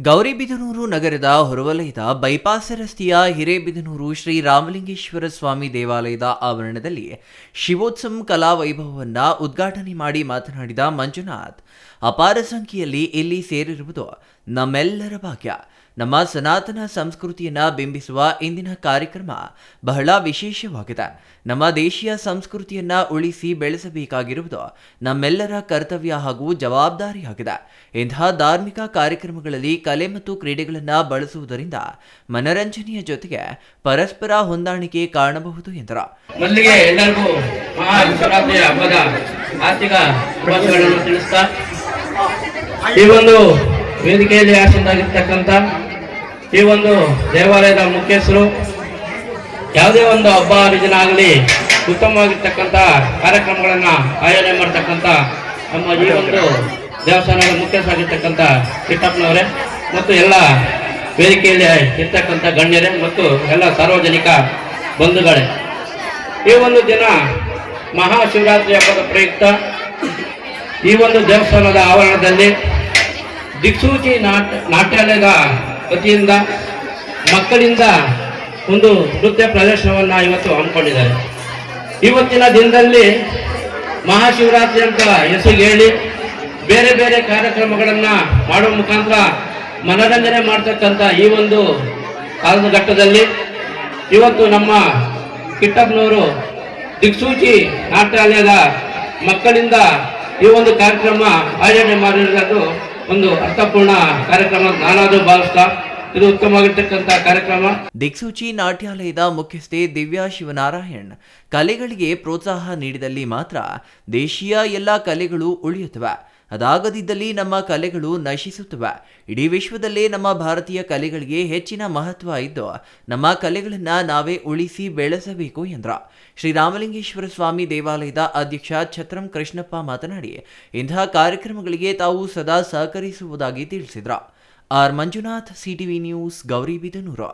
ಗೌರಿಬಿದನೂರು ನಗರದ ಹೊರವಲಯದ ಬೈಪಾಸ್ ರಸ್ತೆಯ ಹಿರೇಬಿದನೂರು ಶ್ರೀ ರಾಮಲಿಂಗೇಶ್ವರ ಸ್ವಾಮಿ ದೇವಾಲಯದ ಆವರಣದಲ್ಲಿ ಶಿವೋತ್ಸವ ಕಲಾ ವೈಭವವನ್ನು ಉದ್ಘಾಟನೆ ಮಾಡಿ ಮಾತನಾಡಿದ ಮಂಜುನಾಥ್, ಅಪಾರ ಸಂಖ್ಯೆಯಲ್ಲಿ ಇಲ್ಲಿ ಸೇರಿರುವುದು ನಮ್ಮೆಲ್ಲರ ಭಾಗ್ಯ. ನಮ್ಮ ಸನಾತನ ಸಂಸ್ಕೃತಿಯನ್ನು ಬಿಂಬಿಸುವ ಇಂದಿನ ಕಾರ್ಯಕ್ರಮ ಬಹಳ ವಿಶೇಷವಾಗಿದೆ. ನಮ್ಮ ದೇಶೀಯ ಸಂಸ್ಕೃತಿಯನ್ನು ಉಳಿಸಿ ಬೆಳೆಸಬೇಕಾಗಿರುವುದು ನಮ್ಮೆಲ್ಲರ ಕರ್ತವ್ಯ ಹಾಗೂ ಜವಾಬ್ದಾರಿಯಾಗಿದೆ. ಇಂತಹ ಧಾರ್ಮಿಕ ಕಾರ್ಯಕ್ರಮಗಳಲ್ಲಿ ಕಲೆ ಮತ್ತು ಕ್ರೀಡೆಗಳನ್ನು ಬಳಸುವುದರಿಂದ ಮನರಂಜನೆಯ ಜೊತೆಗೆ ಪರಸ್ಪರ ಹೊಂದಾಣಿಕೆ ಕಾಣಬಹುದು ಎಂದರು. ಮೊದಲಿಗೆ ಎಲ್ಲರಿಗೂ ಮಹಾಶಿವರಾತ್ರಿ ಹಬ್ಬದ ಆರ್ಥಿಕ ಶುಭಾಶಯಗಳನ್ನು ತಿಳಿಸ್ತಾ, ಈ ಒಂದು ವೇದಿಕೆಯಲ್ಲಿ ಆಸೀನರಾಗಿರ್ತಕ್ಕಂಥ ಈ ಒಂದು ದೇವಾಲಯದ ಮುಖ್ಯಸ್ಥರು ಯಾವುದೇ ಒಂದು ಹಬ್ಬ ಹರಿದಿನ ಆಗಲಿ ಉತ್ತಮವಾಗಿರ್ತಕ್ಕಂಥ ಕಾರ್ಯಕ್ರಮಗಳನ್ನು ಆಯೋಜನೆ ಮಾಡ್ತಕ್ಕಂಥ ನಮ್ಮ ಈ ಒಂದು ದೇವಸ್ಥಾನದ ಮುಖ್ಯಸ್ಥರಾಗಿರ್ತಕ್ಕಂಥ ಕಿಟ್ಟಪ್ಪನವರೇ ಮತ್ತು ಎಲ್ಲ ವೇದಿಕೆಯಲ್ಲಿ ಇರ್ತಕ್ಕಂಥ ಗಣ್ಯರೇ ಮತ್ತು ಎಲ್ಲ ಸಾರ್ವಜನಿಕ ಬಂಧುಗಳೇ, ಈ ಒಂದು ದಿನ ಮಹಾಶಿವರಾತ್ರಿ ಹಬ್ಬದ ಪ್ರಯುಕ್ತ ಈ ಒಂದು ದೇವಸ್ಥಾನದ ಆವರಣದಲ್ಲಿ ದಿಕ್ಸೂಚಿ ನಾಟ್ಯಾಲಯದ ವತಿಯಿಂದ ಮಕ್ಕಳಿಂದ ಒಂದು ನೃತ್ಯ ಪ್ರದರ್ಶನವನ್ನು ಇವತ್ತು ಹಮ್ಮಿಕೊಂಡಿದ್ದಾರೆ. ಇವತ್ತಿನ ದಿನದಲ್ಲಿ ಮಹಾಶಿವರಾತ್ರಿ ಅಂತ ಹೆಸರು ಹೇಳಿ ಬೇರೆ ಬೇರೆ ಕಾರ್ಯಕ್ರಮಗಳನ್ನು ಮಾಡುವ ಮುಖಾಂತರ ಮನರಂಜನೆ ಮಾಡ್ತಕ್ಕಂಥ ಈ ಒಂದು ಕಾಲದ ಘಟ್ಟದಲ್ಲಿ ಇವತ್ತು ನಮ್ಮ ಕಿಟ್ಟಪ್ಪನವರು ದಿಕ್ಸೂಚಿ ನಾಟ್ಯಾಲಯದ ಮಕ್ಕಳಿಂದ ಈ ಒಂದು ಕಾರ್ಯಕ್ರಮ ಆಯೋಜನೆ ಮಾಡಿರೋದು ಒಂದು ಅರ್ಥಪೂರ್ಣ ಕಾರ್ಯಕ್ರಮ ನಾನಾದರೂ ಭಾವಿಸ್ತಾ ಇದು ಉತ್ತಮವಾಗಿರ್ತಕ್ಕಂಥ ಕಾರ್ಯಕ್ರಮ. ದಿಕ್ಸೂಚಿ ನಾಟ್ಯಾಲಯದ ಮುಖ್ಯಸ್ಥೆ ದಿವ್ಯಾ ಶಿವನಾರಾಯಣ್, ಕಲೆಗಳಿಗೆ ಪ್ರೋತ್ಸಾಹ ನೀಡಿದಲ್ಲಿ ಮಾತ್ರ ದೇಶೀಯ ಎಲ್ಲ ಕಲೆಗಳು ಉಳಿಯುತ್ತವೆ, ಅದಾಗದಿದ್ದಲ್ಲಿ ನಮ್ಮ ಕಲೆಗಳು ನಶಿಸುತ್ತವೆ. ಇಡೀ ವಿಶ್ವದಲ್ಲೇ ನಮ್ಮ ಭಾರತೀಯ ಕಲೆಗಳಿಗೆ ಹೆಚ್ಚಿನ ಮಹತ್ವ ಇದ್ದು ನಮ್ಮ ಕಲೆಗಳನ್ನು ನಾವೇ ಉಳಿಸಿ ಬೆಳೆಸಬೇಕು ಎಂದರು. ಶ್ರೀರಾಮಲಿಂಗೇಶ್ವರ ಸ್ವಾಮಿ ದೇವಾಲಯದ ಅಧ್ಯಕ್ಷ ಛತ್ರಂ ಕೃಷ್ಣಪ್ಪ ಮಾತನಾಡಿ, ಇಂತಹ ಕಾರ್ಯಕ್ರಮಗಳಿಗೆ ತಾವು ಸದಾ ಸಹಕರಿಸುವುದಾಗಿ ತಿಳಿಸಿದರು. R Manjunath, CTV news, Gauribidanur.